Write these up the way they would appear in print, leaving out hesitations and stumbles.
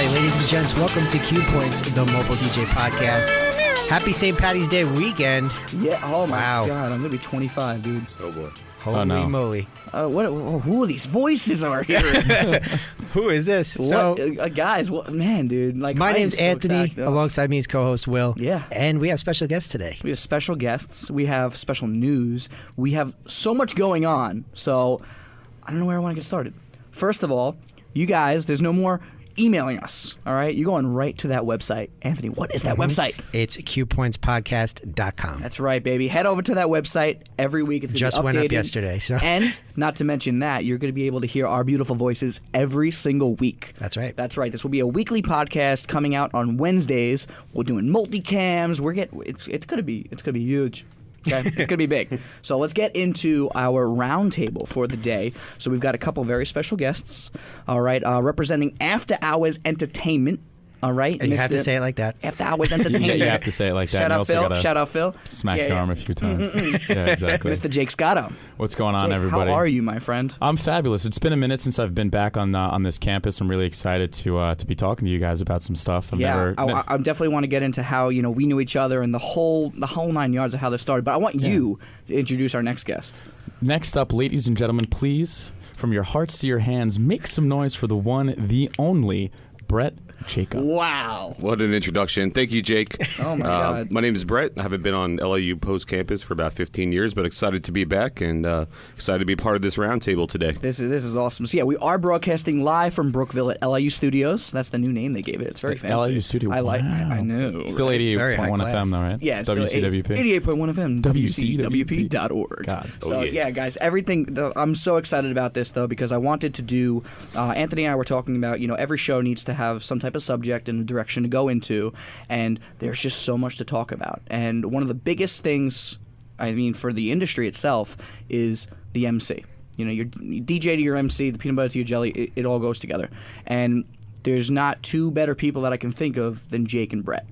right, ladies and gents, welcome to CuePoints, the mobile DJ podcast. Happy St. Patty's Day weekend. Yeah. Oh my Wow. God, I'm gonna be 25, dude. Oh boy. Holy moly. Who are these voices are here? Who is this? Guys, man, dude. Like, My I am name's so Anthony. excited. Alongside me is co-host Will. Yeah. And we have special guests today. We have special guests. We have special news. We have so much going on. So I don't know where I want to get started. First of all, you guys, there's no more emailing us. All right, you're going right to that website. Anthony, what is that website? It's CuePointsPodcast.com. That's right, baby. Head over to that website every week. It's gonna Just be updated. went up yesterday. So And not to mention that, you're going to be able to hear our beautiful voices every single week. That's right. That's right. This will be a weekly podcast coming out on Wednesdays. We're doing multicams. It's going to be huge. Okay, it's going to be big. So let's get into our roundtable for the day. So we've got a couple very special guests. All right, representing Afterhours Entertainment. All right, and you have to say it like that. Afterhours Entertainment. Yeah, you have to say it like that. Shout You out also Phil. gotta Shout out Phil. Smack your arm a few times. Yeah, exactly. Mr. Jake Scotto. What's going on, Jake, everybody? how are you, my friend? I'm fabulous. It's been a minute since I've been back on this campus. I'm really excited to be talking to you guys about some stuff. I definitely want to get into how we knew each other and the whole 9 yards of how this started. But I want you to introduce our next guest. Next up, ladies and gentlemen, please, from your hearts to your hands, make some noise for the one, the only, Brett Jacob. Wow. What an introduction. Thank you, Jake. Oh, my God. My name is Brett. I haven't been on LIU Post Campus for about 15 years, but excited to be back and excited to be part of this roundtable today. This is awesome. So, we are broadcasting live from Brookville at LIU Studios. That's the new name they gave it. It's very fancy. LIU Studio. I like it. Wow. I know. Still 88.1 FM, though, right? Yeah, WCWP. 88.1 FM. WCWP.org. God. So, guys, everything. I'm so excited about this, though, because I wanted to do. Anthony and I were talking about, every show needs to have some type of subject and a direction to go into, and there's just so much to talk about. And one of the biggest things, for the industry itself, is the MC. Your DJ to your MC, the peanut butter to your jelly, it all goes together. And there's not two better people that I can think of than Jake and Brett.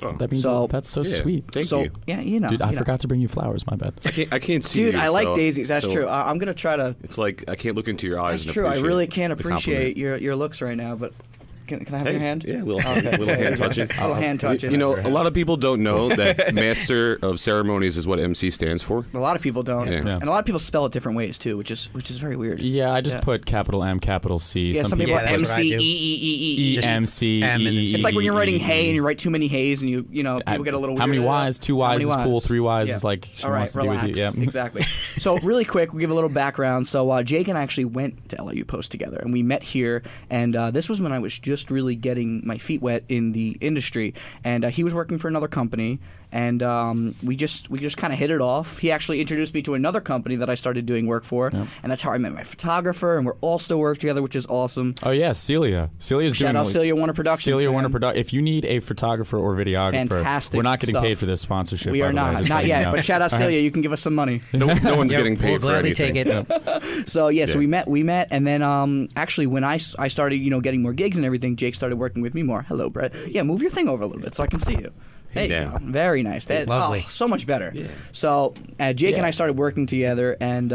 Oh. That means that's so sweet. Thank you. Yeah, Dude, I forgot to bring you flowers. My bad. I can't see Dude, you. I like daisies. That's true. I'm going to try to... It's like I can't look into your eyes. That's true. I really can't appreciate your your looks right now, but... Can I have your hand? Yeah, little hand touching. A little hand touching. A lot of people don't know that Master of Ceremonies is what MC stands for. A lot of people don't, Yeah. and a lot of people spell it different ways too, which is very weird. Yeah, I just put capital M, capital C. Yeah, some people that's what I MC do. E M C M and then E. C. It's like when you're writing hey and you write too many heys and you people get a little weird. How many Y's? 2 Y's is cool. 3 Y's is like she all right, wants to be relax. with you. Yeah. Exactly. So really quick, we'll give a little background. So Jake and I actually went to LIU Post together, and we met here. And this was when I was just really getting my feet wet in the industry. And he was working for another company, and we just kind of hit it off. He actually introduced me to another company that I started doing work for, and that's how I met my photographer. And we're all still work together, which is awesome. Oh yeah, Celia. Celia's Shout doing out Celia Warner Productions. Celia man. Warner Productions. If you need a photographer or videographer, Fantastic we're not getting stuff. paid for this sponsorship. We by are the way, not just not letting you yet. know. But shout out Celia, you can give us some money. No one's getting paid we'll for gladly anything. take it. So we met, and then actually when I started getting more gigs and everything, Jake started working with me more. Hello, Brett. Yeah, move your thing over a little bit so I can see you. There you go. Very nice. Lovely. So much better. Yeah. So Jake and I started working together, and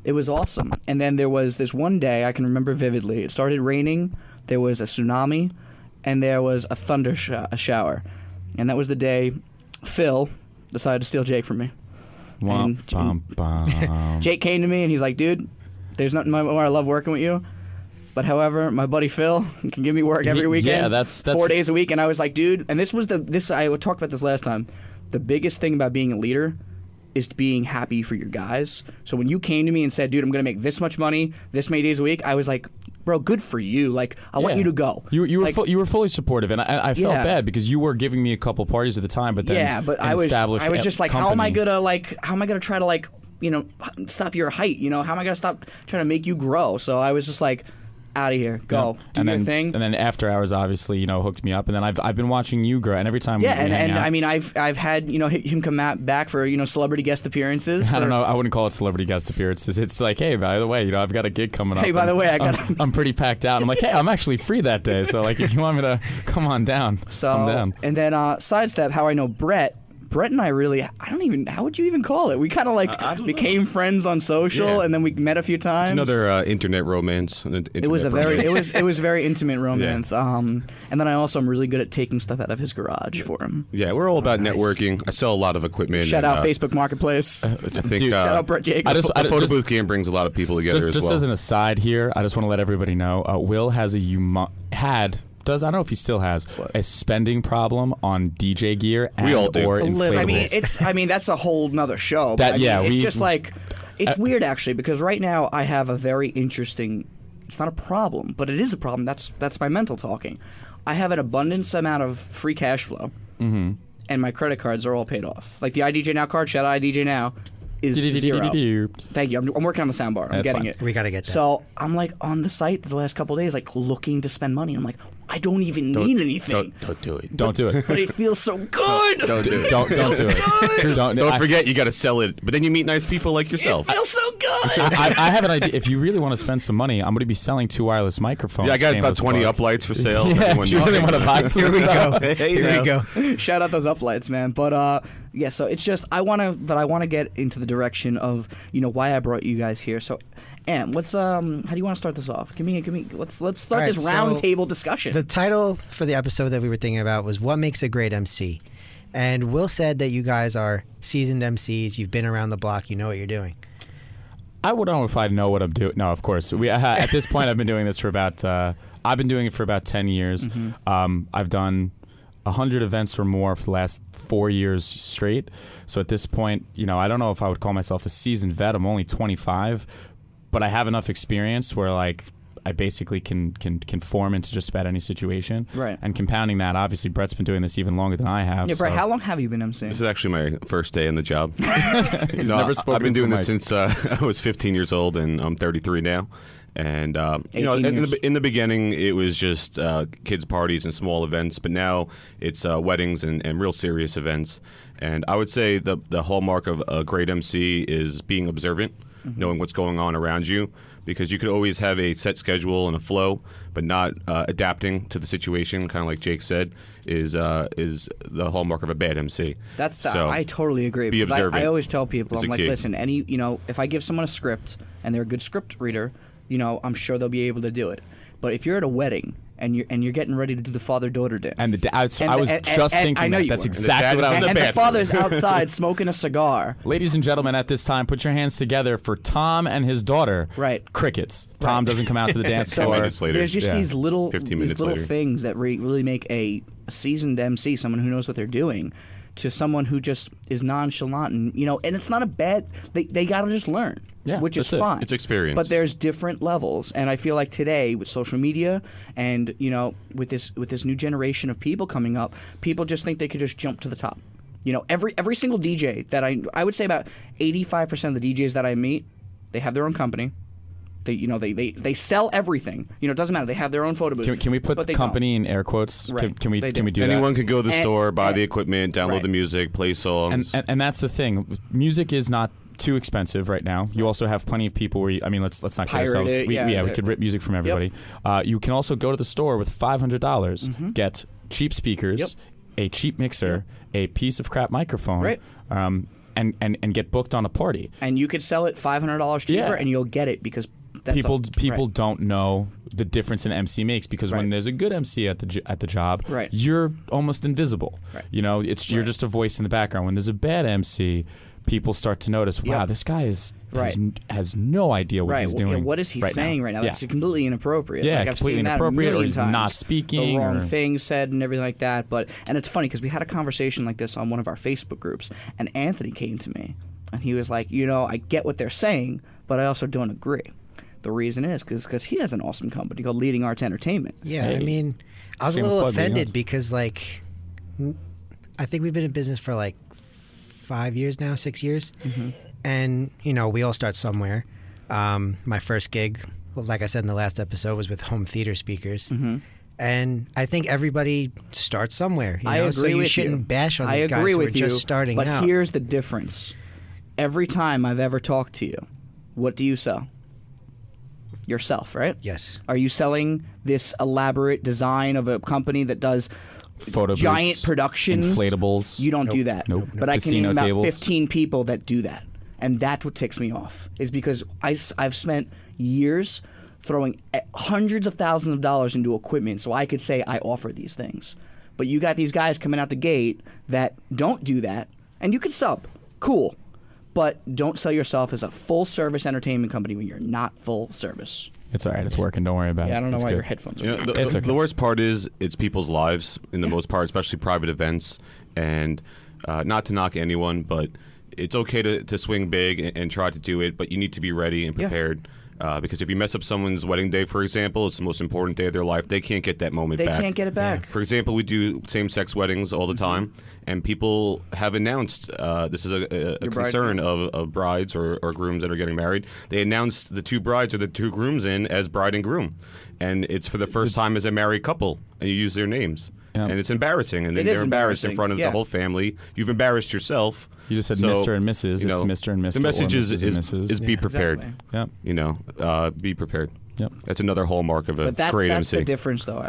it was awesome. And then there was this one day I can remember vividly. It started raining. There was a tsunami, and there was a thunder shower, and that was the day Phil decided to steal Jake from me. Womp, bum, bum. Jake came to me and he's like, dude, there's nothing more I love working with you. But however, my buddy Phil can give me work every weekend. Yeah, that's 4 days a week. And I was like, dude, and this was I talked about this last time. The biggest thing about being a leader is being happy for your guys. So when you came to me and said, dude, I'm going to make this much money, this many days a week, I was like, bro, good for you. Like, I want you to go. You were fully supportive, and I felt bad because you were giving me a couple parties at the time, but then I was just like, how am I gonna try to stop your height? How am I gonna stop trying to make you grow? So I was just like, out of here, go, do your thing. And then After Hours obviously hooked me up, and then I've been watching you grow, and every time we hang out, I mean I've had him come back for celebrity guest appearances. I don't know, I wouldn't call it celebrity guest appearances. It's like, hey, by the way, I've got a gig coming up. Hey, by the way, I'm pretty packed out. I'm like, hey, I'm actually free that day, so like if you want me to come on down, come down. And then sidestep how I know Brett. Brett and I really, how would you even call it? We kind of like became friends on social, and then we met a few times. It's another internet romance. It was a very intimate romance. And then I also am really good at taking stuff out of his garage for him. Yeah, we're all about networking. I sell a lot of equipment. Shout out Facebook Marketplace. I think Dude, shout out Brett Jacobs. the photo booth game brings a lot of people together as well. Just as an aside here, I just want to let everybody know, Will has I don't know if he still has a spending problem on DJ gear and We all do. or inflatables. I mean that's a whole nother show. It's just like it's weird actually because right now I have a very interesting. It's not a problem, but it is a problem. That's my mental talking. I have an abundance amount of free cash flow, and my credit cards are all paid off. Like the iDJ Now card, shout out iDJ Now, is 0. Thank you. I'm working on the soundbar. I'm getting it. We gotta get that. So I'm like on the site the last couple of days, like looking to spend money. I'm like, I don't even need anything. Don't do it. Don't do it. But it feels so good. Don't do it. Don't do it. Don't forget, you got to sell it. But then you meet nice people like yourself. It feels so good. I have an idea. If you really want to spend some money, I'm going to be selling 2 wireless microphones. Yeah, I got about shameless 20 plug. uplights for sale. Yeah, if you really want to buy some Here we stuff. go. Here we go. Shout out those uplights, man. But yeah, so it's just I want to get into the direction of why I brought you guys here. So, Am, what's how do you want to start this off? Give me. Let's start this round table discussion. The title for the episode that we were thinking about was "What Makes a Great MC," and Will said that you guys are seasoned MCs. You've been around the block. You know what you're doing. I would know if I know what I'm doing. No, of course. At this point, I've been doing this for about. I've been doing it for about 10 years. I've done 100 events or more for the last 4 years straight. So at this point, I don't know if I would call myself a seasoned vet. I'm only 25, but I have enough experience where like I basically can form into just about any situation. Right. And compounding that, obviously, Brett's been doing this even longer than I have. Yeah, Brett, so. how long have you been MCing? This is actually my first day in the job. He's never spoken I've been to doing Mike. it since I was 15 years old, and I'm 33 now. And in the beginning, it was just kids' parties and small events, but now it's weddings and real serious events. And I would say the hallmark of a great MC is being observant, knowing what's going on around you, because you could always have a set schedule and a flow, but not adapting to the situation, kind of like Jake said, is the hallmark of a bad MC. I totally agree. Be Because observant. I always tell people, as I'm a like, kid. listen, if I give someone a script and they're a good script reader, I'm sure they'll be able to do it. But if you're at a wedding and you're getting ready to do the father-daughter dance, And I was just thinking I know that. you That's were. exactly what I was and thinking. the father's outside smoking a cigar. Ladies and gentlemen, at this time, put your hands together for Tom and his daughter. Right. Crickets. Tom doesn't come out to the dance 10 floor. minutes later. There's just Yeah. these little 15 minutes later. things that really make a seasoned MC, someone who knows what they're doing, to someone who just is nonchalant, and it's not a bad. They gotta just learn, Yeah, which is that's it. fine. It's experience. But there's different levels, and I feel like today with social media and with this new generation of people coming up, people just think they could just jump to the top. Every single DJ that I would say about 85% of the DJs that I meet, they have their own company. They sell everything. It doesn't matter. They have their own photo booth. Can we put but the they company in air quotes? Right. Can we They do do. that? Anyone could go to the And- store, buy and- the equipment, download right. the music, play songs. And that's the thing. Music is not too expensive right now. You also have plenty of people where let's not kid Pirate ourselves. it, We yeah. could rip music from everybody. You can also go to the store with $500, get cheap speakers, Yep. a cheap mixer, a piece of crap microphone, Right. and get booked on a party. And you could sell it $500 cheaper, Yeah. and you'll get it because that's People right. don't know the difference an MC makes because when Right. there's a good MC at the job, Right. you're almost invisible. Right. You're Right. just a voice in the background. When there's a bad MC, people start to notice, wow, Yep. this guy Right. has no idea what Right. he's Well, doing. what is he saying right now? That's Yeah. completely inappropriate. Yeah, Like, I've completely seen that a inappropriate, or million he's times. not speaking, The wrong or- things said and everything like that. And it's funny because we had a conversation like this on one of our Facebook groups, and Anthony came to me, and he was like, I get what they're saying, but I also don't agree. The reason is because he has an awesome company called Leading Arts Entertainment. Yeah, Hey. I mean, I was a Shameless little plug, Leading offended Arts. because, I think we've been in business for 5 years now, 6 years, and we all start somewhere. My first gig, like I said in the last episode, was with home theater speakers, and I think everybody starts somewhere. I agree so you with shouldn't bash on I these agree guys who are with you, just starting but out. here's the difference. Every time I've ever talked to you, what do you sell? Yourself, right? Yes. Are you selling this elaborate design of a company that does photo giant booths, productions, inflatables. You don't do that. Nope. But I can Casino name about tables. 15 people that do that, and that's what ticks me off. Is because I've spent years throwing hundreds of thousands of dollars into equipment so I could say I offer these things. But you got these guys coming out the gate that don't do that, and you can sub, cool, but don't sell yourself as a full-service entertainment company when you're not full service. It's all right. It's working. Don't worry about it. Yeah, I don't know It's why good. your headphones are You know, working. the worst part is it's people's lives in the most part, especially private events. And not to knock anyone, but it's okay to swing big and try to do it, but you need to be ready and prepared. Because if you mess up someone's wedding day, for example, it's the most important day of their life. They can't get that moment They back. can't get it back. For example, we do same-sex weddings all the time, and people have announced this is a concern of brides or grooms that are getting married. They announced the two brides or the two grooms in as bride and groom, and it's for the first time as a married couple, and you use their names. Yeah. And it's embarrassing, and then It is they're embarrassed in embarrassing, front of yeah. the whole family. You've embarrassed yourself. You just said So, Mr. and Mrs. you know, It's Mr. and Mr. The message or is Mrs. and Mrs. is be prepared. Exactly. Yep. You know, be prepared. Yep. That's another hallmark of a But that's great the MC. difference, though.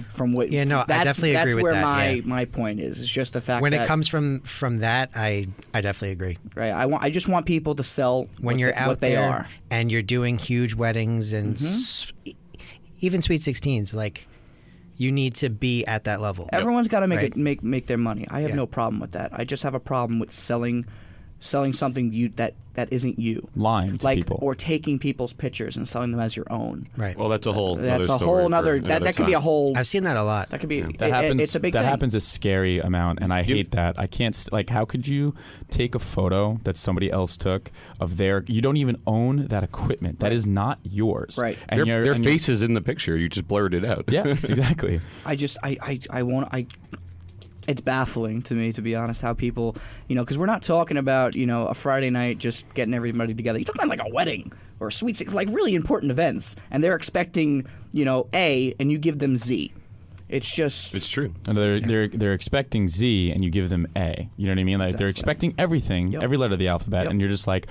From what Yeah, no, I that's, definitely that's agree with where that, my point is. It's just the fact When that it comes from that, I definitely agree. right. I just want people to sell When what you're they, out what they there are. and you're doing huge weddings and even sweet 16s, like you need to be at that level. Everyone's got to Right. make their money. I have Yeah. no problem with that. I just have a problem with selling something that isn't you. Lying to like people. or taking people's pictures and selling them as your own. Right. Well, that's a whole. That's other a story whole nother. for That another could be a time. whole. I've seen that a lot. That could be. That happens. It's a big that thing. happens a scary amount, and I hate that. I can't. Like, how could you take a photo that somebody else took of their? You don't even own that equipment. That is not yours. Right. And Their face is in the picture. You just blurred it out. Yeah. Exactly. I won't. It's baffling to me, to be honest, how people, because we're not talking about, a Friday night just getting everybody together. You're talking about like a wedding or a sweet six, like really important events, and they're expecting, A, and you give them Z. It's just. It's true. And they're expecting Z, and you give them A. You know what I mean? Like they're expecting everything, Yep. every letter of the alphabet, Yep. and you're just like,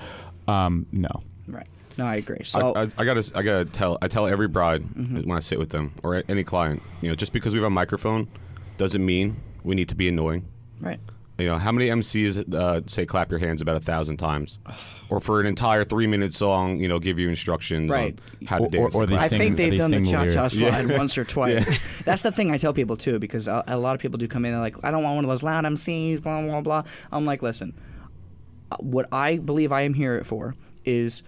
no. Right. No, I agree. So I gotta tell every bride when I sit with them or any client, just because we have a microphone doesn't mean we need to be annoying. right. How many MCs say clap your hands about 1,000 times, or for an entire 3-minute song, give you instructions Right. on how to dance. Or they I sing- think they've they done the sing the cha-cha lyrics. slide once or twice. That's the thing I tell people too, because a lot of people do come in and they're like, I don't want one of those loud MCs, blah blah blah. I'm like, listen, what I believe I am here for is,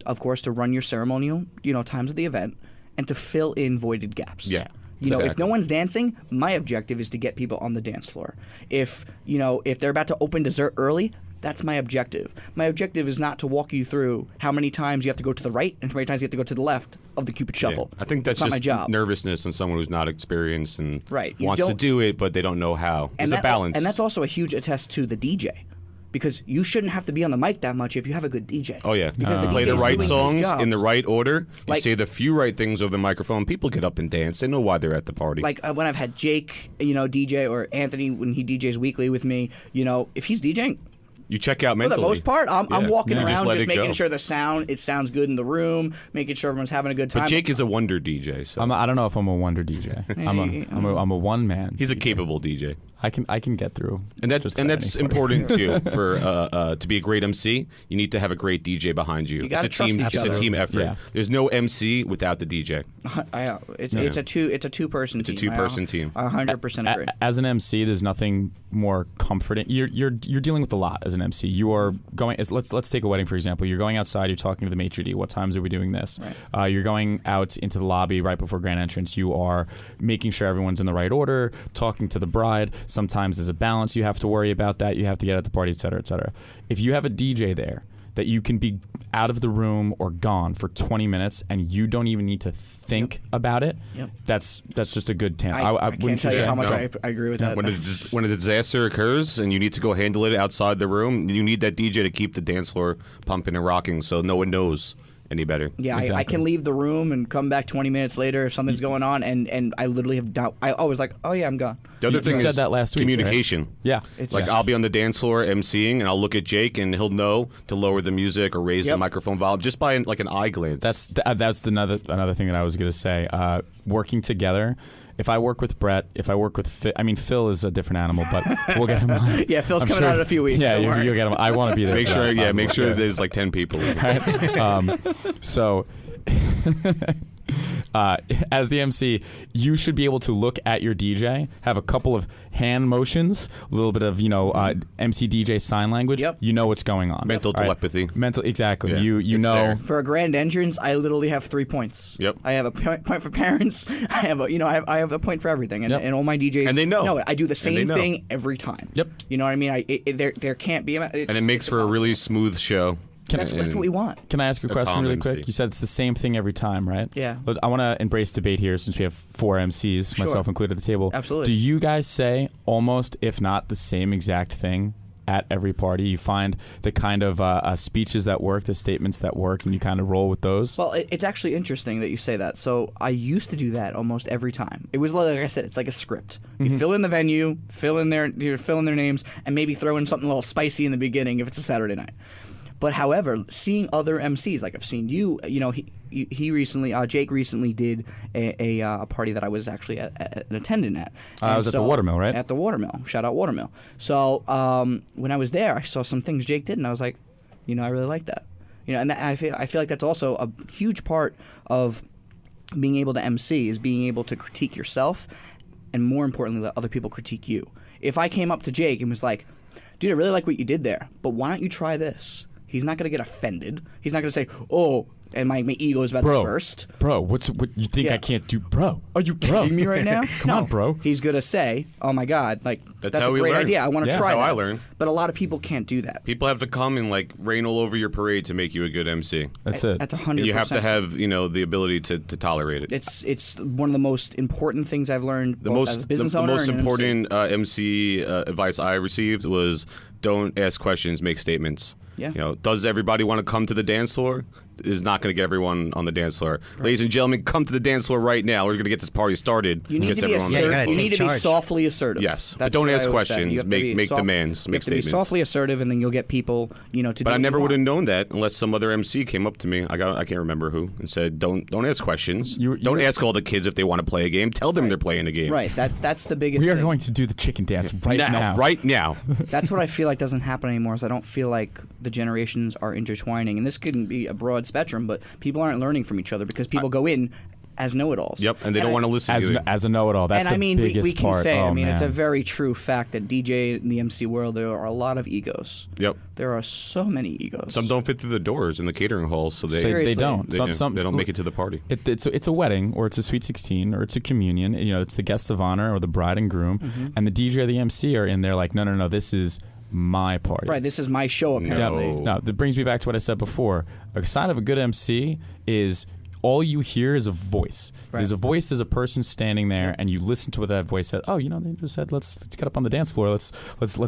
of course, to run your ceremonial, times of the event, and to fill in voided gaps. Yeah. If Exactly. no one's dancing, my objective is to get people on the dance floor. If they're about to open dessert early, that's my objective. My objective is not to walk you through how many times you have to go to the right and how many times you have to go to the left of the Cupid Shuffle. I think that's not just my job. nervousness in someone who's not experienced and Right. You wants to don't- do it, but they don't know how. There's a balance. And that's also a huge attest to the DJ. Because you shouldn't have to be on the mic that much if you have a good DJ. Oh yeah, Because the play the DJ's right doing his songs job. in the right order. You Like- say the few right things over the microphone. People get up and dance. They know why they're at the party. Like when I've had Jake, DJ, or Anthony when he DJs weekly with me, if he's DJing, you check out for mentally. the most part, I'm walking You around let just it making go. sure it sounds good in the room, making sure everyone's having a good time. But Jake is a wonder DJ, so I don't know if I'm a wonder DJ. I'm a one man. he's a capable DJ. I can get through. And that's just about any party. important too. For to be a great MC, you need to have a great DJ behind you. You gotta it's a team. trust each It's a other. team effort. Yeah. There's no MC without the DJ. It's a two-person team. It's a two-person team. 100% agree. As an MC, there's nothing more comforting. You're dealing with a lot as an MC. You are going. Let's take a wedding for example. You're going outside. You're talking to the maitre d'. What times are we doing this? Right. You're going out into the lobby right before grand entrance. You are making sure everyone's in the right order. Talking to the bride. Sometimes there's a balance. You have to worry about that. You have to get at the party, et cetera, et cetera. If you have a DJ there that you can be out of the room or gone for 20 minutes and you don't even need to think about it, Yep. that's just a good tip. I wouldn't can't tell you say? how much No. I agree with that. When a disaster occurs and you need to go handle it outside the room, you need that DJ to keep the dance floor pumping and rocking, so no one knows any better. Yeah, Exactly. I can leave the room and come back 20 minutes later if something's going on, and I literally have doubt. I always like, oh yeah, I'm gone. The other You thing said is that last week, right? communication. Yeah. It's Like I'll be on the dance floor MCing, and I'll look at Jake, and he'll know to lower the music or raise the Yep. microphone volume just by like an eye glance. That's another thing that I was going to say. Working together, if I work with Brett, if I work with Phil, I mean Phil is a different animal, but we'll get him on. Yeah, Phil's coming out in a few weeks. Yeah, you'll get him. I want to be there. Make sure there's like 10 people. Right? So. As the MC, you should be able to look at your DJ, have a couple of hand motions, a little bit of MC DJ sign language. Yep. You know what's going on. Mental telepathy. Exactly. Yeah. You It's know. there. For a grand entrance, I literally have 3 points. Yep. I have a point for parents. I have I have a point for everything, and all my DJs. And they know. No, I do the same thing every time. Yep. You know what I mean? There can't be. And it makes for a really smooth show. That's what we want. Can I ask you a question really quick? MC. You said it's the same thing every time, right? Yeah. Look, I want to embrace debate here since we have 4 MCs, myself included, at the table. Absolutely. Do you guys say almost, if not the same exact thing at every party? You find the kind of speeches that work, the statements that work, and you kind of roll with those? Well, it's actually interesting that you say that. So I used to do that almost every time. It was like I said, it's like a script. You fill in the venue, fill in their names, and maybe throw in something a little spicy in the beginning if it's a Saturday night. But however, seeing other MCs, like I've seen you, he recently, Jake recently did a party that I was actually an attendant at. I was at the Watermill, right? At the Watermill. Shout out Watermill. So when I was there, I saw some things Jake did, and I was like, I really like that. And I feel like that's also a huge part of being able to MC is being able to critique yourself, and more importantly, let other people critique you. If I came up to Jake and was like, dude, I really like what you did there, but why don't you try this? He's not going to get offended. He's not going to say, oh, and my ego is about to burst. Bro, what you think I can't do? Bro, are you kidding me right now? Come on, bro. He's going to say, oh my God, that's how a we great learn. idea. I want to try That's that. how I learn. But a lot of people can't do that. People have to come and rain all over your parade to make you a good MC. That's it. That's 100%. And you have to have the ability to tolerate it. It's one of the most important things I've learned as a business the owner. most and important MC advice I received was don't ask questions, make statements. Yeah. Does everybody want to come to the dance floor? Is not going to get everyone on the dance floor. Right. Ladies and gentlemen, come to the dance floor right now. We're going to get this party started. You need to be assertive. You need to be softly assertive. Yes, but don't ask questions. Make demands. Make statements. You have to be softly assertive, and then you'll get people, to do. But I never would have known that unless some other MC came up to me. I can't remember who, and said, "Don't ask questions. Don't ask all the kids if they want to play a game. Tell them they're playing a game." Right. That's the biggest. We are thing. going to do the chicken dance right now. Right now. That's what I feel like doesn't happen anymore. Is I don't feel like the generations are intertwining, and this could be a broad spectrum, but people aren't learning from each other because people go in as know-it-alls. Yep, and they don't want to listen as a know-it-all. That's the biggest part. We can say, oh, it's a very true fact that DJ in the MC world, there are a lot of egos. Yep. There are so many egos. Some don't fit through the doors in the catering halls, so they don't. They don't make it to the party. It's a wedding, or it's a sweet 16, or it's a communion. It's the guests of honor, or the bride and groom, and the DJ or the MC are in there like, no, this is my party. Right, this is my show, apparently. No, that brings me back to what I said before. A sign of a good MC is all you hear is a voice. Right. There's a voice, there's a person standing there, and you listen to what that voice said. Oh, they just said, let's get up on the dance floor. Let's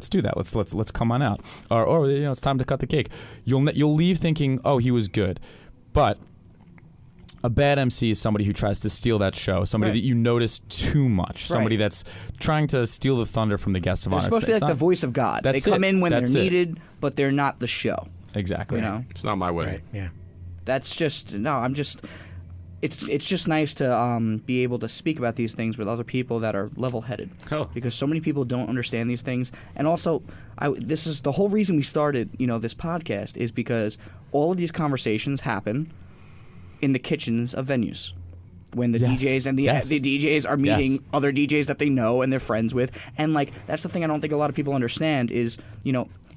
do that. Let's come on out. Or it's time to cut the cake. You'll leave thinking, oh, he was good. But a bad MC is somebody who tries to steal that show, somebody that you notice too much, somebody that's trying to steal the thunder from the guest of honor. They're supposed to be like the voice of God. They come in when they're needed, but they're not the show. Exactly. It's not my way. Right. Yeah. That's just it's just nice to be able to speak about these things with other people that are level-headed. Oh. Because so many people don't understand these things, and also, this is the whole reason we started, this podcast is because all of these conversations happen in the kitchens of venues. When the DJs and the DJs are meeting other DJs that they know and they're friends with, and that's the thing I don't think a lot of people understand is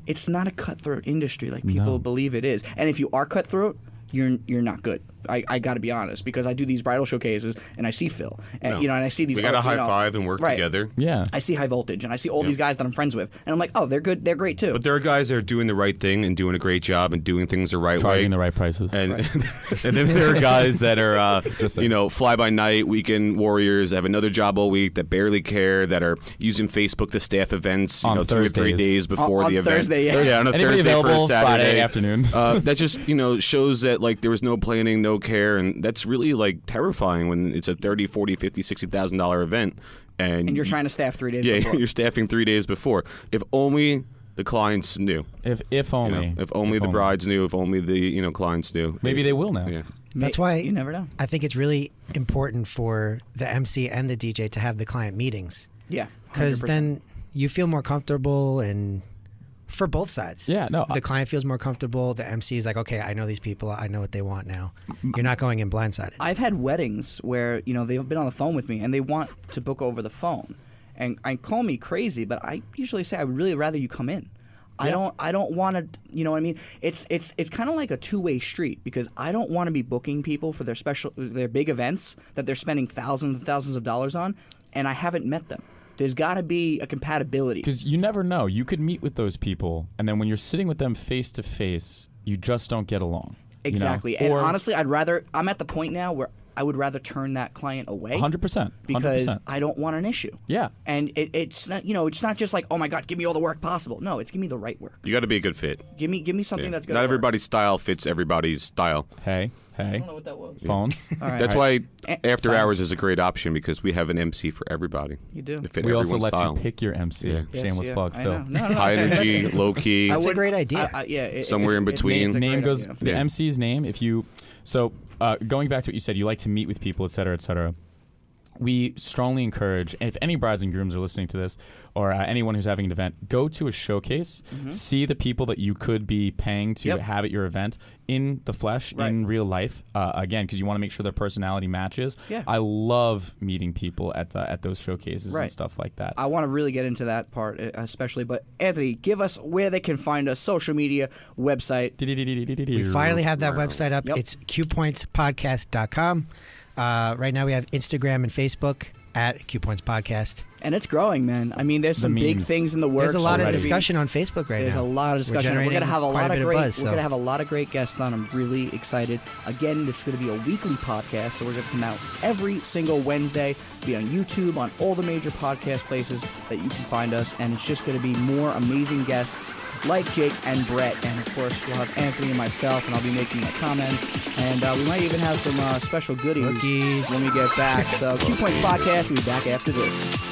it's not a cutthroat industry like people believe it is, and if you are cutthroat, you're not good. I got to be honest, because I do these bridal showcases and I see Phil and and I see these. We got to high five and work together. Yeah, I see High Voltage and I see all these guys that I'm friends with, and I'm like, oh, they're good, they're great too. But there are guys that are doing the right thing and doing a great job and doing things the right way, charging the right prices, and and then there are guys that are fly by night weekend warriors, have another job all week that barely care, that are using Facebook to staff events, 2 or 3 days before the event. Thursday, on a Anybody Thursday for a Saturday Friday afternoon. That just shows that there was no planning, no care, and that's really terrifying when it's a $30,000, $40,000, $50,000, $60,000 event, and you're trying to staff 3 days. Yeah, before. You're staffing 3 days before. If only the clients knew. If only. If only the brides knew. If only the clients knew. Maybe they will now. Yeah. That's why you never know. I think it's really important for the MC and the DJ to have the client meetings. Yeah, because 100%. then you feel more comfortable, and for both sides. Yeah, no. The client feels more comfortable. The MC is like, okay, I know these people. I know what they want now. You're not going in blindsided. I've had weddings where they've been on the phone with me and they want to book over the phone, and call me crazy, but I usually say I would really rather you come in. Yeah. I don't want to, you know what I mean? It's kind of like a two-way street, because I don't want to be booking people for their big events that they're spending thousands and thousands of dollars on, and I haven't met them. There's got to be a compatibility. Because you never know. You could meet with those people, and then when you're sitting with them face to face, you just don't get along. Exactly. You know? And honestly, I'm at the point now where I would rather turn that client away. 100%. Because I don't want an issue. Yeah. And it's not, it's not just like, oh my God, give me all the work possible. No, it's give me the right work. You got to be a good fit. Give me something that's good. Not everybody's style fits everybody's style. Hey. I don't know what that was. Phones. All right. That's why After Silence. Hours is a great option, because we have an MC for everybody. You do. To fit We also everyone's let style. you pick your MC. Yeah. Yes, Shameless yeah, plug, I Phil. know. No, High energy, low key. It's a great idea. Somewhere in between. It's a Name great goes idea. the Yeah. MC's name. Going back to what you said, you like to meet with people, et cetera, et cetera. We strongly encourage, and if any brides and grooms are listening to this, or anyone who's having an event, go to a showcase, see the people that you could be paying to have at your event in the flesh, in real life, again, because you want to make sure their personality matches. Yeah. I love meeting people at those showcases and stuff like that. I want to really get into that part especially, but Anthony, give us where they can find us, social media, website. We finally have that website up. Yep. It's CuePointsPodcast.com. Right now we have Instagram and Facebook at CuePoints Podcast. And it's growing, man. I mean, there's some big memes. things in the works. There's a lot of already. discussion on Facebook right There's now. a lot of discussion. We're generating gonna have a quite lot of bit great. buzz, We're gonna have a lot of great guests on. I'm really excited. Again, this is gonna be a weekly podcast, so we're gonna come out every single Wednesday. Be on YouTube, on all the major podcast places that you can find us, and it's just gonna be more amazing guests like Jake and Brett, and of course we'll have Anthony and myself, and I'll be making my comments, and we might even have some special goodies Cookies. when we get back. So, CuePoints Podcast. We'll be back after this.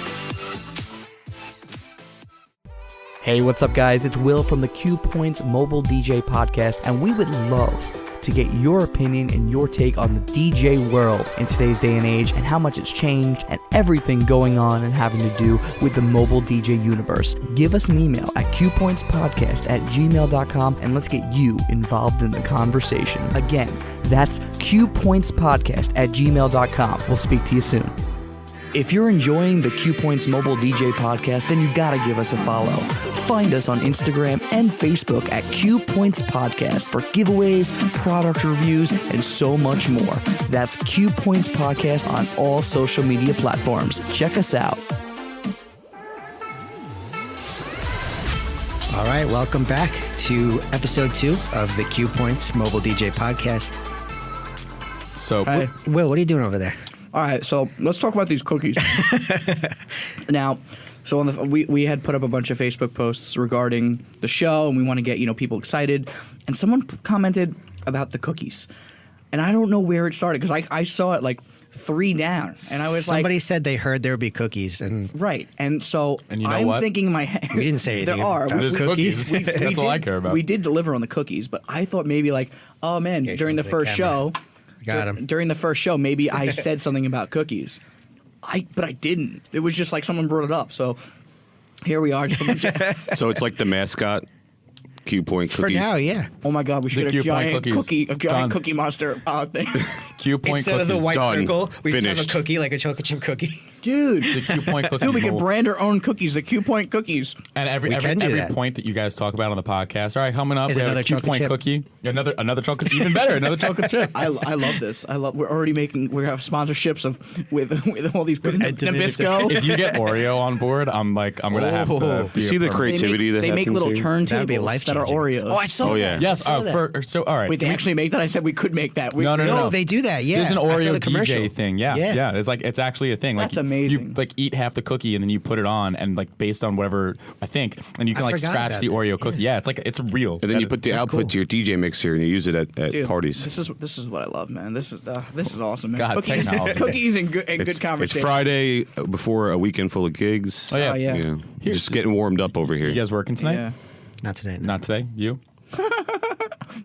Hey, what's up, guys? It's Will from the CuePoints Mobile DJ Podcast, and we would love to get your opinion and your take on the DJ world in today's day and age, and how much it's changed, and everything going on and having to do with the mobile DJ universe. Give us an email at cuepointspodcast@gmail.com, and let's get you involved in the conversation. Again, that's cuepointspodcast@gmail.com. We'll speak to you soon. If you're enjoying the CuePoints Mobile DJ Podcast, then you gotta give us a follow. Find us on Instagram and Facebook at CuePoints Podcast for giveaways, product reviews, and so much more. That's CuePoints Podcast on all social media platforms. Check us out. All right, welcome back to episode 2 of the CuePoints Mobile DJ Podcast. So, Hi. Will, what are you doing over there? All right, so let's talk about these cookies. Now, so we had put up a bunch of Facebook posts regarding the show, and we want to get people excited. And someone commented about the cookies, and I don't know where it started, because I saw it like 3 down, and I was Somebody like, said they heard there would be cookies, and right. And so And you know I'm what? thinking in my head, we didn't say anything. there are. about There's cookies. We That's all I care about. We did deliver on the cookies, but I thought maybe like, oh man, Here, during the the first camera. show. Got him. During the first show, maybe I said something about cookies. But I didn't. It was just like someone brought it up. So here we are. Just a bunch of, So it's like the mascot, CuePoint For cookies. now, yeah. oh my God, we should The have CuePoint cookies. a giant Done. Cookie Monster thing. CuePoint Instead of the cookies. white done. circle, we just have a Finished. cookie, like a chocolate chip cookie. Dude. The CuePoint cookies. Dude, we could mobile. brand our own cookies, the CuePoint cookies. And every We can do every that. point that you guys talk about on the podcast. All right, coming up, Is we have a another chocolate CuePoint chip. cookie. Another chocolate, even better, another chocolate chip. I love this. We're already we have sponsorships with all these Nabisco. If you get Oreo on board, I'm gonna have to. Oh. be You see a the permanent- creativity that They make happens little here? That'd be turntables that are life-changing. Oreos. Oh, I saw Oh, that. yeah. Yes. I saw that. All right. Wait, they actually make that? I said we could make that. No. No, they do that. Yeah, There's an I saw Oreo the commercial. DJ thing. Yeah. It's actually a thing. Like That's amazing. You like eat half the cookie and then you put it on, and like based on whatever I think, and you can I like forgot scratch about the that. Oreo cookie. Yeah, it's real. And then you put the output cool. to your DJ mixer and you use it at Dude, parties. This is what I love, man. This is awesome, man. God, Cookies, technology. cookies and good It's conversation. Friday before a weekend full of gigs. Oh yeah. Oh, yeah. Yeah. Here's- Just getting warmed up over here. You guys working tonight? Yeah. Not today. No. Not today. You?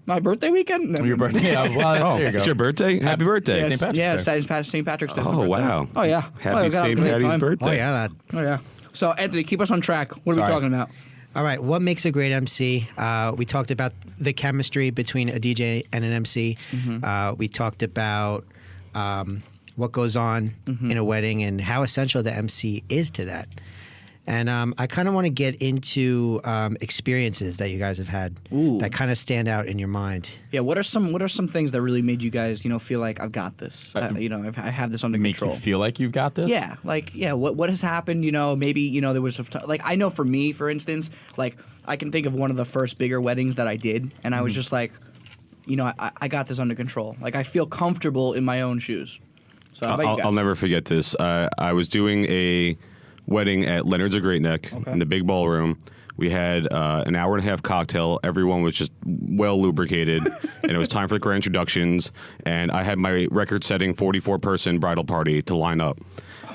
My birthday weekend? No. Your birthday? Yeah, well, there you go. It's your birthday? Happy birthday. St. Patrick's Day. St. Patrick's Day. Oh, wow. Oh, yeah. Happy St. Patty's birthday. Oh yeah, that. Oh, yeah. So, Anthony, keep us on track. What are we talking about? All right, what makes a great MC? We talked about the chemistry between a DJ and an MC. We talked about what goes on in a wedding and how essential the MC is to that. And I kind of want to get into experiences that you guys have had that kind of stand out in your mind. Yeah, what are some things that really made you guys, feel like I've got this? I have this under control. Make you feel like you've got this? Yeah, what has happened? Maybe there was I know for me, for instance, I can think of one of the first bigger weddings that I did, and I was just like, I got this under control. Like I feel comfortable in my own shoes. So how about you guys? I'll never forget this. I was doing a wedding at Leonard's of Great Neck in the big ballroom. We had an hour and a half cocktail. Everyone was just well lubricated, and it was time for the grand introductions. And I had my record-setting 44-person bridal party to line up.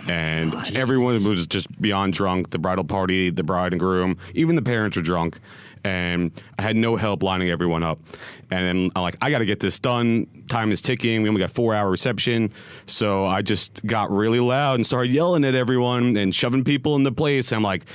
And everyone was just beyond drunk. The bridal party, the bride and groom, even the parents were drunk. And I had no help lining everyone up. And then I'm like, I got to get this done. Time is ticking. We only got 4-hour reception. So I just got really loud and started yelling at everyone and shoving people into place. And I'm like,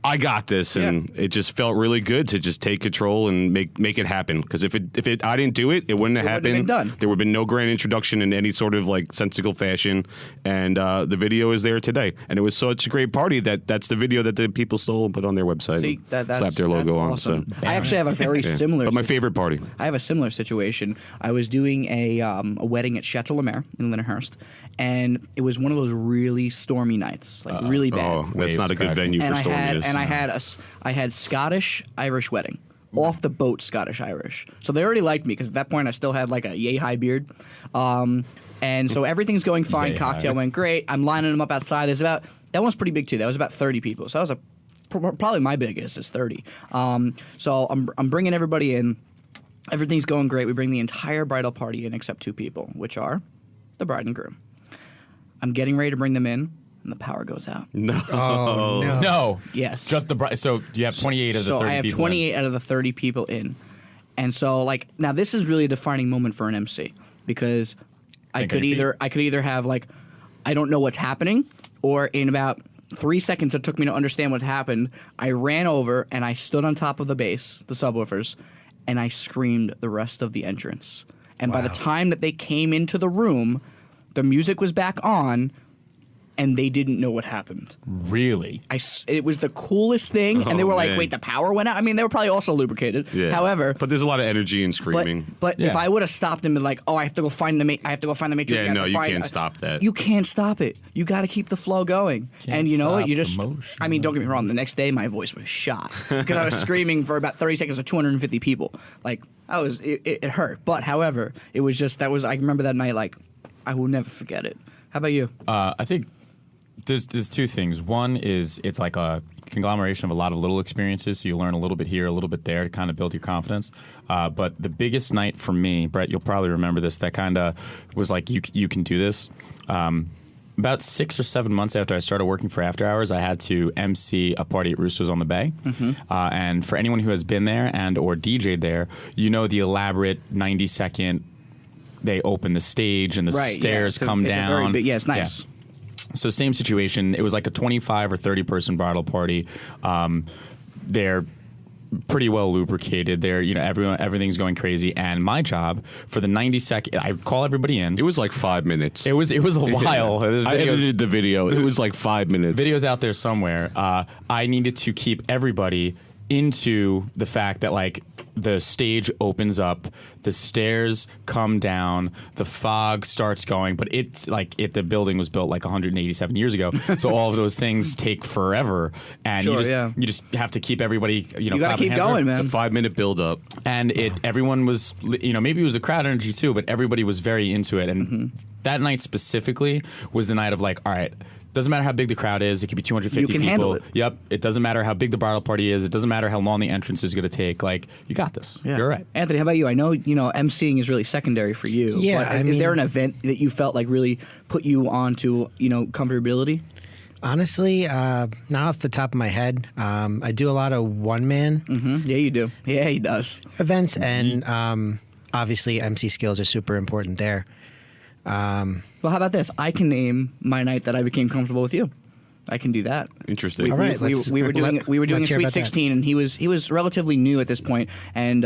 I got this, and it just felt really good to just take control and make it happen. Because if I didn't do it, it wouldn't have happened. Been done. There would have been no grand introduction in any sort of sensical fashion. And the video is there today, and it was such a great party that's the video that the people stole and put on their website. See, that's slapped their logo on. Awesome. So I actually have a very similar. But my favorite party. I have a similar situation. I was doing a wedding at Chateau Le Maire in Lyndhurst, and it was one of those really stormy nights, really bad. Oh, that's not a good venue for storminess. And I had Scottish Irish wedding, off the boat Scottish Irish. So they already liked me because at that point I still had a yay high beard, and so everything's going fine. Cocktail went great. I'm lining them up outside. That one's pretty big too. That was about 30 people. So that was probably my biggest is 30. So I'm bringing everybody in. Everything's going great. We bring the entire bridal party in except 2 people, which are the bride and groom. I'm getting ready to bring them in, and the power goes out. No. Oh, no. No. Yes. Just the bride. So you have 28 of the 30 people. So I have 28 out of the 30 people in. And so now this is really a defining moment for an MC because I could either have I don't know what's happening, or in about 3 seconds it took me to understand what happened, I ran over and I stood on top of the bass, the subwoofers, and I screamed the rest of the entrance. And by the time that they came into the room, the music was back on, and they didn't know what happened. Really? It was the coolest thing, and they were like, man. wait, the power went out? I mean, they were probably also lubricated. Yeah. However... But there's a lot of energy in screaming. But if I would have stopped them and I have to go find the matrix. Yeah, no, you can't stop that. You can't stop it. You got to keep the flow going. And you know what? You just... emotion. I mean, don't get me wrong. The next day, my voice was shot because I was screaming for about 30 seconds to 250 people. It hurt. But, however, it was just... I remember that night, I will never forget it. How about you? I think there's 2 things. One is it's like a conglomeration of a lot of little experiences, so you learn a little bit here, a little bit there to kind of build your confidence. But the biggest night for me, Brett, you'll probably remember this, that kind of was like, you can do this. About 6 or 7 months after I started working for Afterhours, I had to MC a party at Russo's on the Bay. And for anyone who has been there and or DJ'd there, the elaborate 90-second, they open the stage and the stairs come down. It's nice. Yeah. So same situation. It was like a 25 or 30 person bridal party. They're pretty well lubricated. Everything's going crazy. And my job for the 90-second, I call everybody in. It was 5 minutes. It was a while. I edited the video. It was 5 minutes. Video's out there somewhere. I needed to keep everybody into the fact that the stage opens up, the stairs come down, the fog starts going, but it's the building was built 187 years ago, so all of those things take forever, and you just have to keep everybody you gotta keep going, man. It's a 5-minute build up, and everyone was maybe it was a crowd energy too, but everybody was very into it, and that night specifically was the night of all right. Doesn't matter how big the crowd is. It could be 250 people. You can handle it. Yep. It doesn't matter how big the bridal party is. It doesn't matter how long the entrance is going to take. You got this. Yeah. You're right. Anthony, how about you? I know, MCing is really secondary for you. Yeah. But is there an event that you felt really put you onto, comfortability? Honestly, not off the top of my head. I do a lot of one-man Yeah, you do. Yeah, he does. events, and obviously MC skills are super important there. Well, how about this? I can name my night that I became comfortable with you. I can do that. Interesting. All right, We were doing a let's hear Sweet about 16, and he was relatively new at this point, and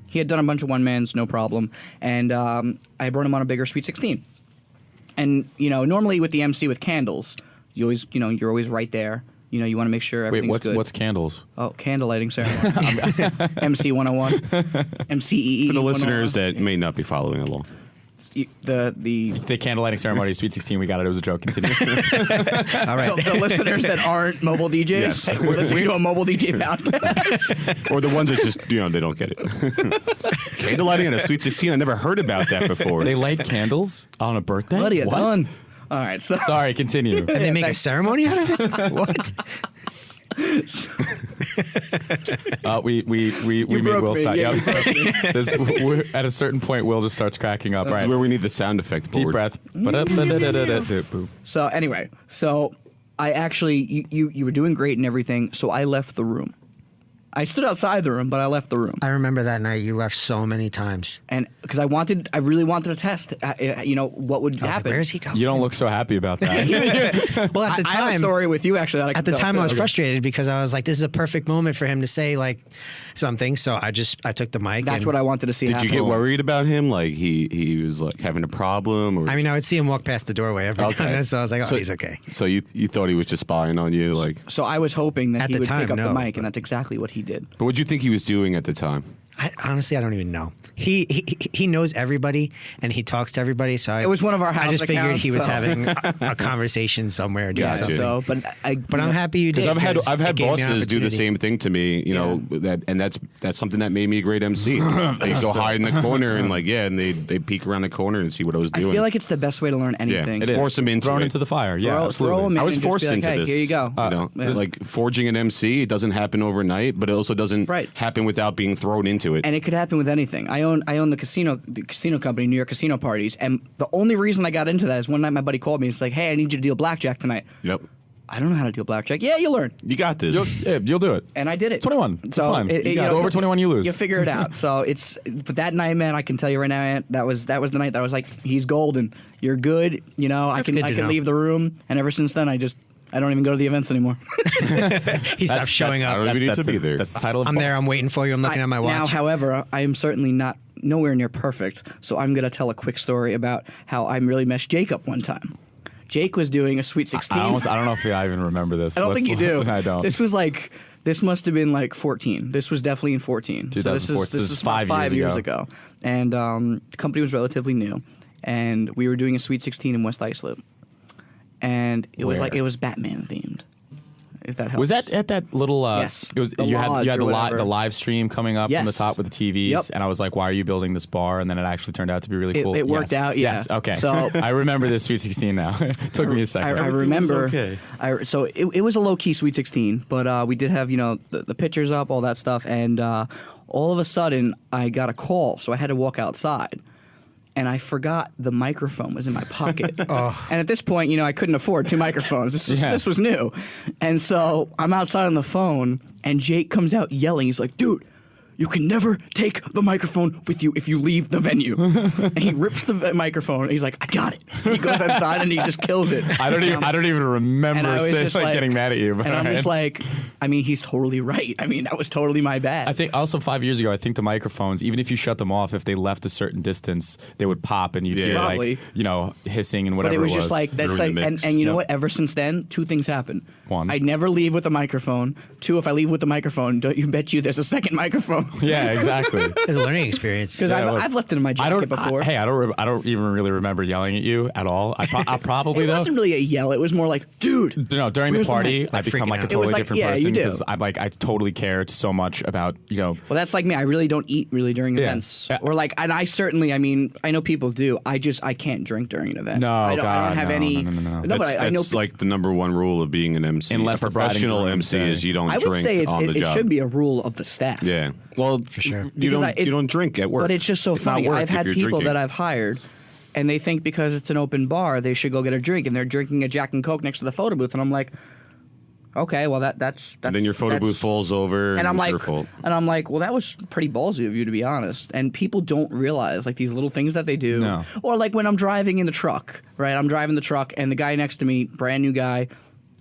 he had done a bunch of one mans, no problem. And I brought him on a bigger Sweet 16. And normally with the MC with candles, you always you're always right there. You want to make sure everything's good. What's candles? Oh, candle lighting ceremony. MC 101. MCEE. For the listeners that may not be following along. The candle lighting ceremony, Sweet 16. We got it. It was a joke. Continue. All right. the listeners that aren't mobile DJs, Yes. we're listening to a mobile DJ podcast. Or the ones that just, they don't get it. Candle lighting at a Sweet 16? I never heard about that before. They light candles on a birthday? What are you What? done? All right, so Sorry, continue. And they make a ceremony out of it? What? We made broke Will me. stop. Yeah, Yep. you broke me. At a certain point, Will just starts cracking up. This Right. is where we need the sound effect board. Deep breath. So anyway, I actually you were doing great and everything, so I left the room. I stood outside the room, but I left the room. I remember that night you left so many times. And because I really wanted to test, what would I was like, happen. where is he going? You don't look so happy about that. Well, at the I have a time, story with you actually. That I can at the tell time too. I was frustrated because I was like, this is a perfect moment for him to say like something. So I took the mic. That's and, what I wanted to see. Did happen. you get worried about him? Like he was like having a problem? Or? I mean, I would see him walk past the doorway every now and then, so I was like, oh, he's okay. So you thought he was just spying on you? Like, So I was hoping that At he the would time, pick up the no, mic, but- and that's exactly what he did. but what do you think he was doing at the time? Honestly, I don't even know. He knows everybody and he talks to everybody. So It was one of our I house just figured accounts, he was so- having a conversation somewhere doing Gotcha. something. So, but But I'm happy you did. Because I've had it gave me an bosses do the opportunity. same thing to me, and that's something that made me a great MC. They go hide in the corner and they peek around the corner and see what I was I doing. feel like it's the best way to learn anything. It is. Force him into Thrown it. into the fire. Yeah, Throw absolutely. him in I was and just forced be like, into hey, this. Here you go. It's like forging an MC. It doesn't happen overnight, but it also doesn't Right. happen without being thrown into it. And it could happen with anything. I own the casino company, New York Casino Parties, and the only reason I got into that is one night my buddy called me. It's like, hey, I need you to deal blackjack tonight. Yep, I don't know how to deal blackjack. Yeah, you learn. you got this. You'll do it. And I did it. 21. It's fine. You know, go over 21, you lose. You figure it out. So but that night, man, I can tell you right now, Ant, that was the night that I was like, he's golden. You're good. I good to can know. leave the room. And ever since then, I don't even go to the events anymore. He stopped showing I up. don't even need to be there. That's the title of I'm there. boss. I'm waiting for you. I'm looking at my watch. Now, however, I am certainly nowhere near perfect. So I'm going to tell a quick story about how I really messed Jake up one time. Jake was doing a Sweet 16. I don't know if I even remember this. I don't think you do. I don't. This must have been like 14. This was definitely in 14. 2004. So this is about 5 years ago. And the company was relatively new. And we were doing a Sweet 16 in West Islip. And it was Batman themed. If that helps. Was that at that little? Yes, It was. the You had lodge or the whatever. live stream coming up from the Yes. top with the TVs, Yep. and I was like, "Why are you building this bar?" And then it actually turned out to be really cool. it worked Yes. out, yeah. Yes. Okay. So- I remember this Sweet 16 now. It took me a second. I remember. okay. So it was a low key Sweet 16, but we did have the pictures up, all that stuff, and all of a sudden I got a call, so I had to walk outside. And I forgot the microphone was in my pocket. And at this point, I couldn't afford 2 microphones. This was new. And so I'm outside on the phone, and Jake comes out yelling. He's like, dude, you can never take the microphone with you if you leave the venue. And he rips the microphone. And he's like, I got it. He goes outside and he just kills it. I don't even And I remember was just getting mad at you. But And I'm just alright. like, he's totally right. That was totally my bad. I think also 5 years ago, I think the microphones, even if you shut them off, if they left a certain distance, they would pop and you'd hear Probably. hissing and whatever But it was just like that's Ruined like, the mix. and you know Yep. what? Ever since then, 2 things happen. One. I never leave with a microphone. 2, if I leave with the microphone, don't you bet you there's a second microphone. Yeah, exactly. It's a learning experience. Because Yeah, look, I've left it in my jacket before. I don't even really remember yelling at you at all. I probably it though. wasn't really a yell. It was more like, dude. No, during the Where's the party, mic? I become freaking like a out. It was totally like, different yeah, person you do. because I totally care so much about Well, that's like me. I really don't eat really during Yeah. events. Yeah. Or like, and I certainly, I know people do. I can't drink during an event. No, I don't God, have no, any. no. but I know. That's like the number one rule of being an MC. Unless a the bride and professional groom MC say- is you don't I would drink say on the it job. should be a rule of the staff. Yeah. Well, For sure. You Because don't drink at work. But it's just so It's not funny. work I've if had you're people drinking. that I've hired and they think because it's an open bar, they should go get a drink, and they're drinking a Jack and Coke next to the photo booth, and I'm like, okay, well that's and then your photo booth falls over, and I'm it's like, your fault. And I'm like, well, that was pretty ballsy of you, to be honest. And people don't realize like these little things that they do, No. or like when I'm driving in the truck, right? I'm driving the truck, and the guy next to me, brand new guy,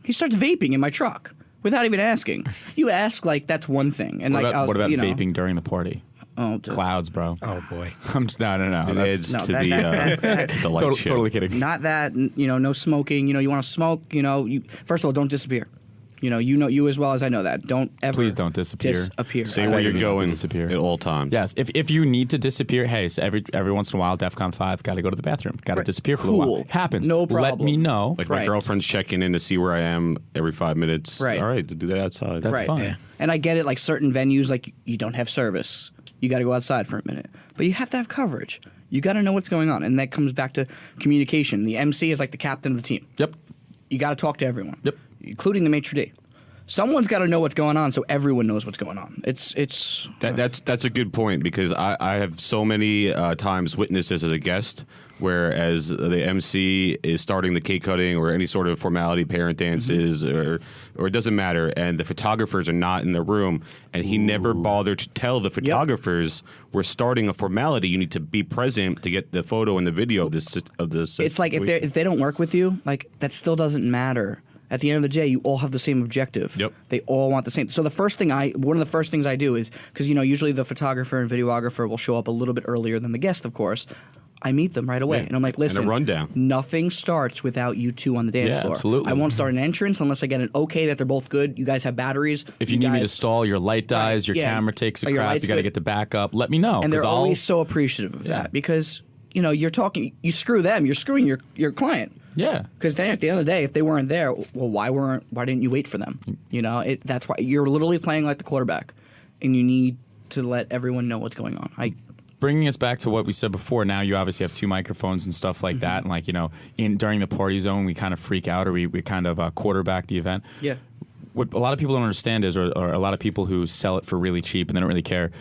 he starts vaping in my truck without even asking. You ask, like that's one thing, and What like about, what about you know, vaping during the party? Oh, dude. Clouds, bro. Oh boy. No. It That's adds to the light show. totally kidding. Not that, no smoking. You want to smoke. First of all, don't disappear. You as well as I know that. Don't ever. Please don't disappear. Say where you're going disappear. at all times. Yes, if you need to disappear, hey, so every once in a while, DEFCON 5, got to go to the bathroom, got to disappear for a little while. Happens. No Let problem. me know. Like my Right. girlfriend's checking in to see where I am every 5 minutes. Right. All right, to do that outside. That's Right. fine. Yeah. And I get it, like certain venues, like you don't have service. You got to go outside for a minute. But you have to have coverage. You got to know what's going on. And that comes back to communication. The MC is like the captain of the team. Yep. You got to talk to everyone. Yep. Including the maitre d'. Someone's got to know what's going on so everyone knows what's going on. It's That's a good point because I have so many times witnessed this as a guest, whereas the MC is starting the cake cutting or any sort of formality, parent dances, or it doesn't matter, and the photographers are not in the room, and he never bothered to tell the photographers we're starting a formality. You need to be present to get the photo and the video of this. It's like if they don't work with you, like that still doesn't matter. At the end of the day, you all have the same objective. Yep. They all want the same. So one of the first things I do is, because usually the photographer and videographer will show up a little bit earlier than the guest, of course. I meet them right away, Yeah. and I'm like, listen, And a rundown. Nothing starts without you two on the dance Yeah, floor. absolutely. I won't start an entrance unless I get an okay that they're both good. You guys have batteries. If you need me to guys- stall, your light dies, your yeah. camera takes a Your crap, light's you got to good. get the backup, let me know. and they're 'cause I'll- always so appreciative of that because you're talking. You screw them, you're screwing your client. Yeah. Because then at the end of the day, if they weren't there, well, why didn't you wait for them? That's why you're literally playing like the quarterback, and you need to let everyone know what's going on. Bringing us back to what we said before, now you obviously have 2 microphones and stuff like that, and during the party zone, we kind of freak out or we kind of quarterback the event. Yeah. What a lot of people don't understand is, or a lot of people who sell it for really cheap and they don't really care.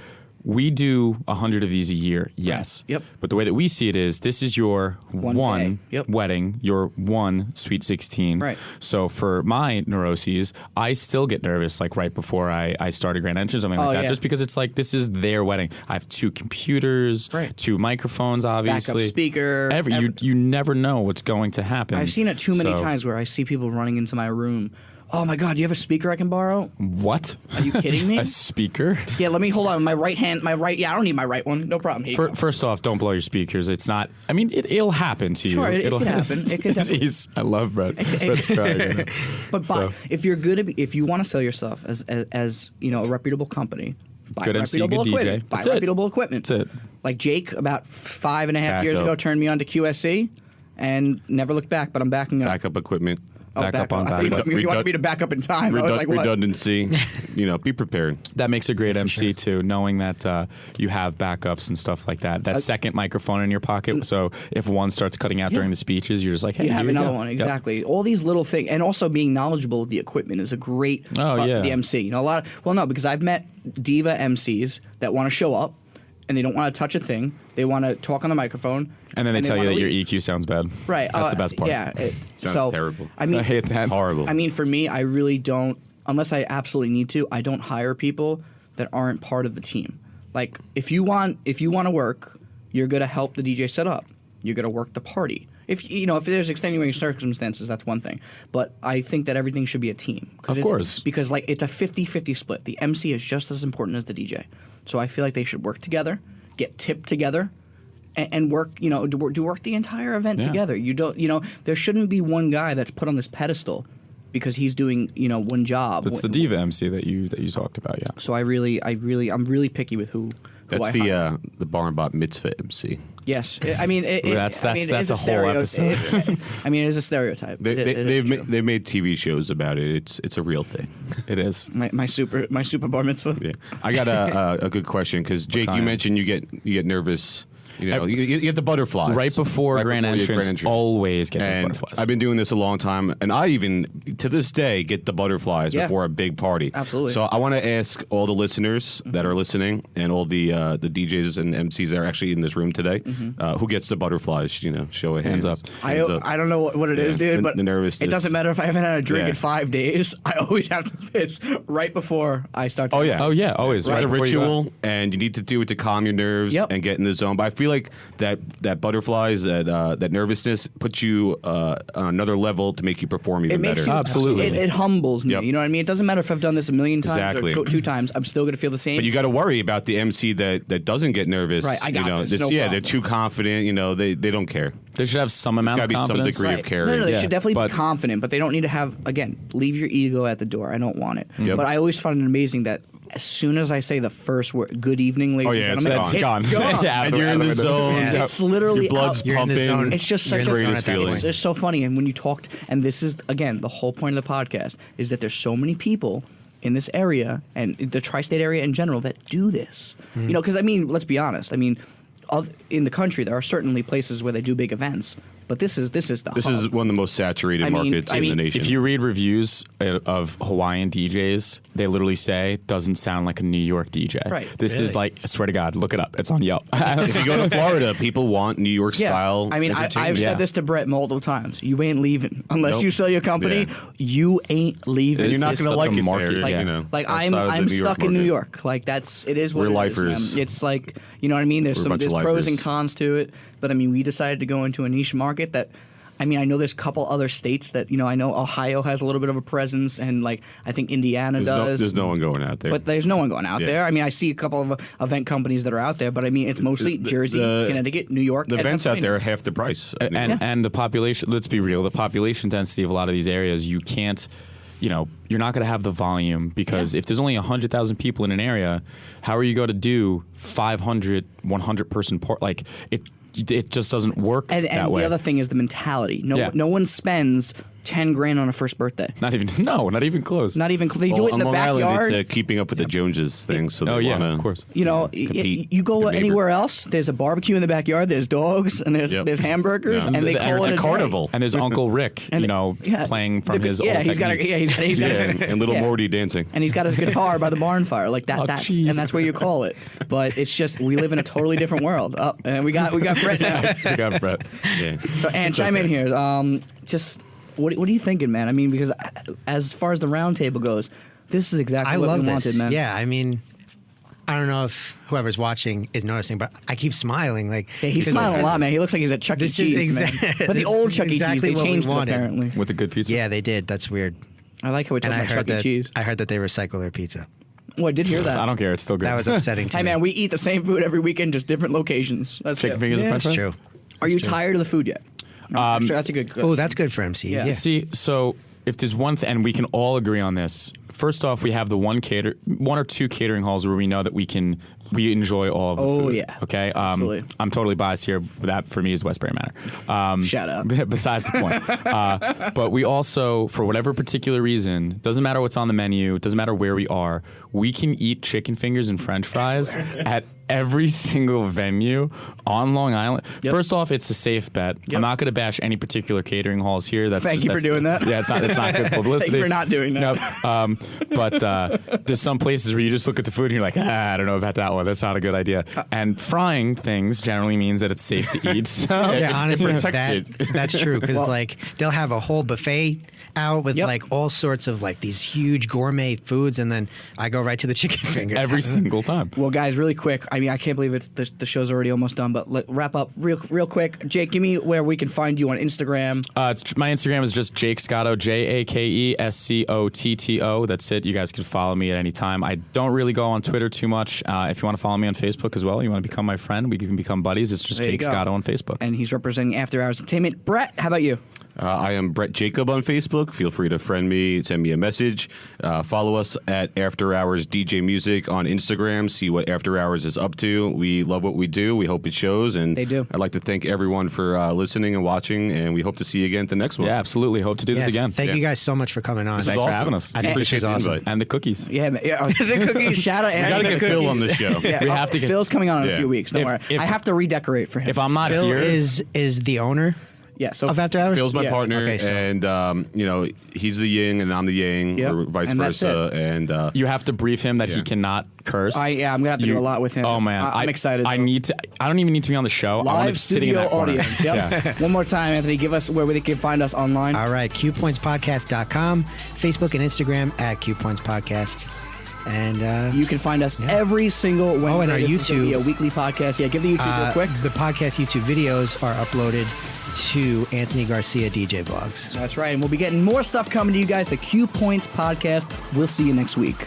We do 100 of these a year, yes. Yep. But the way that we see it is, this is your one day. Yep. wedding, your one Sweet 16. Right. So for my neuroses, I still get nervous like right before I start a grand entrance, something like that, yeah. just because it's like this is their wedding. I have 2 computers, Right. 2 microphones, obviously. Backup speaker. You never know what's going to happen. I've seen it too many So- times where I see people running into my room. Oh my God, do you have a speaker I can borrow? What? Are you kidding me? A speaker? Yeah, let me hold on. My right hand, yeah, I don't need my right one. No problem. Here you go. First off, don't blow your speakers. It's not. I mean, it'll happen to you. Sure, it It'll could happen. It could happen. I love Brett. Brett's crying. But if you're good, if you want to sell yourself as a reputable company, buy Good MC, reputable good DJ. equipment. Buy That's it. reputable equipment. That's it. Like Jake, about 5.5 years Backup. ago, turned me on to QSC and never looked back. But I'm backing up. Backup equipment. Back up on I thought backup. you wanted me to back up in time. I was like, what? Redundancy. Be prepared. That makes a great MC too, knowing that you have backups and stuff like that. That second microphone in your pocket, so if one starts cutting out during the speeches, you're just like, hey, You have here another go. one, Yep. exactly. All these little things, and also being knowledgeable of the equipment is a great part yeah. for the MC. Because I've met diva MCs that want to show up and they don't want to touch a thing. They want to talk on the microphone, And then they tell you wanna that your leave. EQ sounds bad. Right. That's the best part. Yeah. Sounds terrible. I mean, I hate that. Horrible. I mean, for me, I really don't, unless I absolutely need to, I don't hire people that aren't part of the team. Like, if you want to work, you're going to help the DJ set up. You're going to work the party. If there's extenuating circumstances, that's one thing. But I think that everything should be a team. Of course. Because, it's a 50-50 split. The MC is just as important as the DJ. So I feel like they should work together, get tipped together, and work, do work the entire event Yeah. together. You don't, there shouldn't be one guy that's put on this pedestal because he's doing, one job. That's the diva MC that you talked about. Yeah. So I'm really picky with who That's I hire. the Bar and Bot Mitzvah MC. Yes, I mean That's it is a whole episode. I mean, it is a stereotype. They've made TV shows about it. It's a real thing. It is. my super bar mitzvah. Yeah. I got a good question because Jake, you kind? mentioned you get nervous You know, you get the butterflies Right before grand entrance, always get those butterflies. I've been doing this a long time, and I even, to this day, get the butterflies before a big party. Absolutely. So I want to ask all the listeners that are listening, and all the DJs and MCs that are actually in this room today, who gets the butterflies? You know, show of hands. Up. I don't know what it is, dude, but the nervousness. It doesn't matter if I haven't had a drink in 5 days. I always have to piss right before I start to yeah. Oh yeah, always. It's Right a before you go. ritual, and you need to do it to calm your nerves and get in the zone. But I feel like that butterflies, that nervousness, puts you on another level to make you perform even better. Absolutely. It humbles me. Yep. You know what I mean? It doesn't matter if I've done this a million times Exactly. or two times. I'm still going to feel the same. But you got to worry about the MC that doesn't get nervous. Right, I got this, that's- no yeah, problem. they're too confident. You know, they don't care. They should have some There's amount got to of be some confidence. degree of caring. No, they Yeah, should definitely but- be confident, but they don't need to have, again, leave your ego at the door. I don't want it. Yep. But I always find it amazing that as soon as I say the first word, good evening, ladies and it's gentlemen, gone. it's gone. Yeah, And you're in the zone. Yeah. It's literally Your blood's out. You're in the pumping. zone. It's just You're such in a the zone greatest at that feeling. point. It's so funny. And when you talked, and this is, again, the whole point of the podcast, is that there's so many people in this area and the tri-state area in general that do this. You know, because, I mean, let's be honest. I mean, in the country, there are certainly places where they do big events. But this is the This hub. is one of the most saturated markets in the nation. If you read reviews of Hawaiian DJs, they literally say doesn't sound like a New York DJ. Right. This is like, I swear to God, look it up. It's on Yelp. if you go to Florida, people want New York Yeah, style. I mean, I've entertainment. said this to Brett multiple times. You ain't leaving unless Nope. you sell your company. Yeah. You ain't leaving. And you're not It's going to such like a it market, there, like, you know, like outside of the I'm New York stuck in New market. York. Like it is what We're it is, lifers. man. It's like, you know what I mean. There's We're a bunch there's of pros and lifers. cons to it, but I mean, we decided to go into a niche market that. I mean, I know there's a couple other states that, you know, I know Ohio has a little bit of a presence, and like I think Indiana does. There's no one going out there. But there's no one going out Yeah. there. I mean, I see a couple of event companies that are out there, but I mean, it's mostly Jersey, Connecticut, New York. the and events out Pennsylvania. there are half the price. and the population, let's be real, the population density of a lot of these areas, you can't, you know, you're not going to have the volume because if there's only 100,000 people in an area, how are you going to do 500, 100 person port? Like it just doesn't work And that way. the other thing is the mentality. Yeah. No one spends 10 grand on a first birthday. not even close. Not even. They do it in on the Long Island, backyard. it's keeping up with the Joneses thing. So Oh they yeah, wanna, of course. You know, compete you go with the neighbor. anywhere else, there's a barbecue in the backyard, there's dogs, and there's hamburgers, Yeah. and they call it It's a carnival. And there's Uncle Rick, And- you know, yeah. playing from his yeah, old he's got techniques. he's got and little yeah. Morty dancing. And he's got his guitar by the barn fire, like that. Oh, That's jeez. and that's where you call it. But it's just we live in a totally different world. And we got Brett now. You got Brett. Yeah. So, Ann, chime in here. Just what are you thinking, man? I mean, because as far as the round table goes, this is exactly I what love we this. wanted, man. Yeah, I mean, I don't know if whoever's watching is noticing, but I keep smiling. Like Yeah, he's because smiling this a lot, is- man. He looks like he's at Chuck E. This is Cheese, man. exact- But the old Chuck E. Cheese, exactly they what we changed it wanted. apparently. With the good pizza. Yeah, they did. That's weird. I like how we talk And I about heard Chuck E. that Cheese. I heard that they recycle their pizza. Oh, I did hear that. I don't care. It's still good. That was upsetting to Hey, me. man, we eat the same food every weekend, just different locations. That's Chicken it. fingers and Yeah, french that's fries? true. Are you tired of the food yet? No, actually, that's a good. Oh, that's good for MCs. Yeah. Yeah. See, so if there's one thing, and we can all agree on this. First off, we have the one or two catering halls where we know that we enjoy all of the food. Oh, yeah. Okay. Absolutely. I'm totally biased here. That for me is Westbury Manor. Shout out. Besides the point. But we also, for whatever particular reason, doesn't matter what's on the menu, doesn't matter where we are, we can eat chicken fingers and French fries at every single venue on Long Island. Yep. First off, it's a safe bet. Yep. I'm not going to bash any particular catering halls here. Thank you for doing that. Yeah, it's not good publicity. Thank you for not doing that. Nope. But there's some places where you just look at the food and you're like, I don't know about that one. That's not a good idea. And frying things generally means that it's safe to eat. So Yeah, honestly, protects that's true because like they'll have a whole buffet out with Yep. like all sorts of like these huge gourmet foods, and then I go right to the chicken fingers every single time. Well, guys, really quick. I mean, I can't believe it's the show's already almost done. But wrap up real quick. Jake, give me where we can find you on Instagram. My Instagram is just Jake Scotto, JakeScotto. That's it. You guys can follow me at any time. I don't really go on Twitter too much. If you want to follow me on Facebook as well, you want to become my friend, we can become buddies. It's just There you Jake go. Scotto on Facebook. And he's representing After Hours Entertainment. Brett, how about you? I am Brett Jacob on Facebook. Feel free to friend me, send me a message. Follow us at After Hours DJ Music on Instagram. See what After Hours is up to. We love what we do. We hope it shows. And they do. I'd like to thank everyone for listening and watching, and we hope to see you again at the next one. Yeah, absolutely. Hope to do this again. Thank you guys so much for coming on. Thanks for having us. I think this is awesome. And the cookies. Yeah, the cookies. Shout out. We got to get Phil on the show. Yeah, We have to get Phil's coming on in a few weeks. Don't worry. I have to redecorate for him. If I'm not Phil here, is the owner yeah, so of After Hours? Phil's my partner, Okay, so- and he's the yin and I'm the yang, Yep. or vice And that's versa. it. And you have to brief him that he cannot curse. I'm gonna have to do a lot with him. Oh man, I'm excited. I need to. I don't even need to be on the show. I want Live to sitting in studio that corner. audience. Yep. One more time, Anthony. Give us where they can find us online. All right, CuePointsPodcast.com, Facebook and Instagram at CuePointsPodcast. And You can find us every single Wednesday. and our This is gonna be YouTube. a weekly podcast. Yeah, give the YouTube real quick. the podcast YouTube videos are uploaded to Anthony Garcia DJ Vlogs. That's right. And we'll be getting more stuff coming to you guys. The CuePoints podcast. We'll see you next week.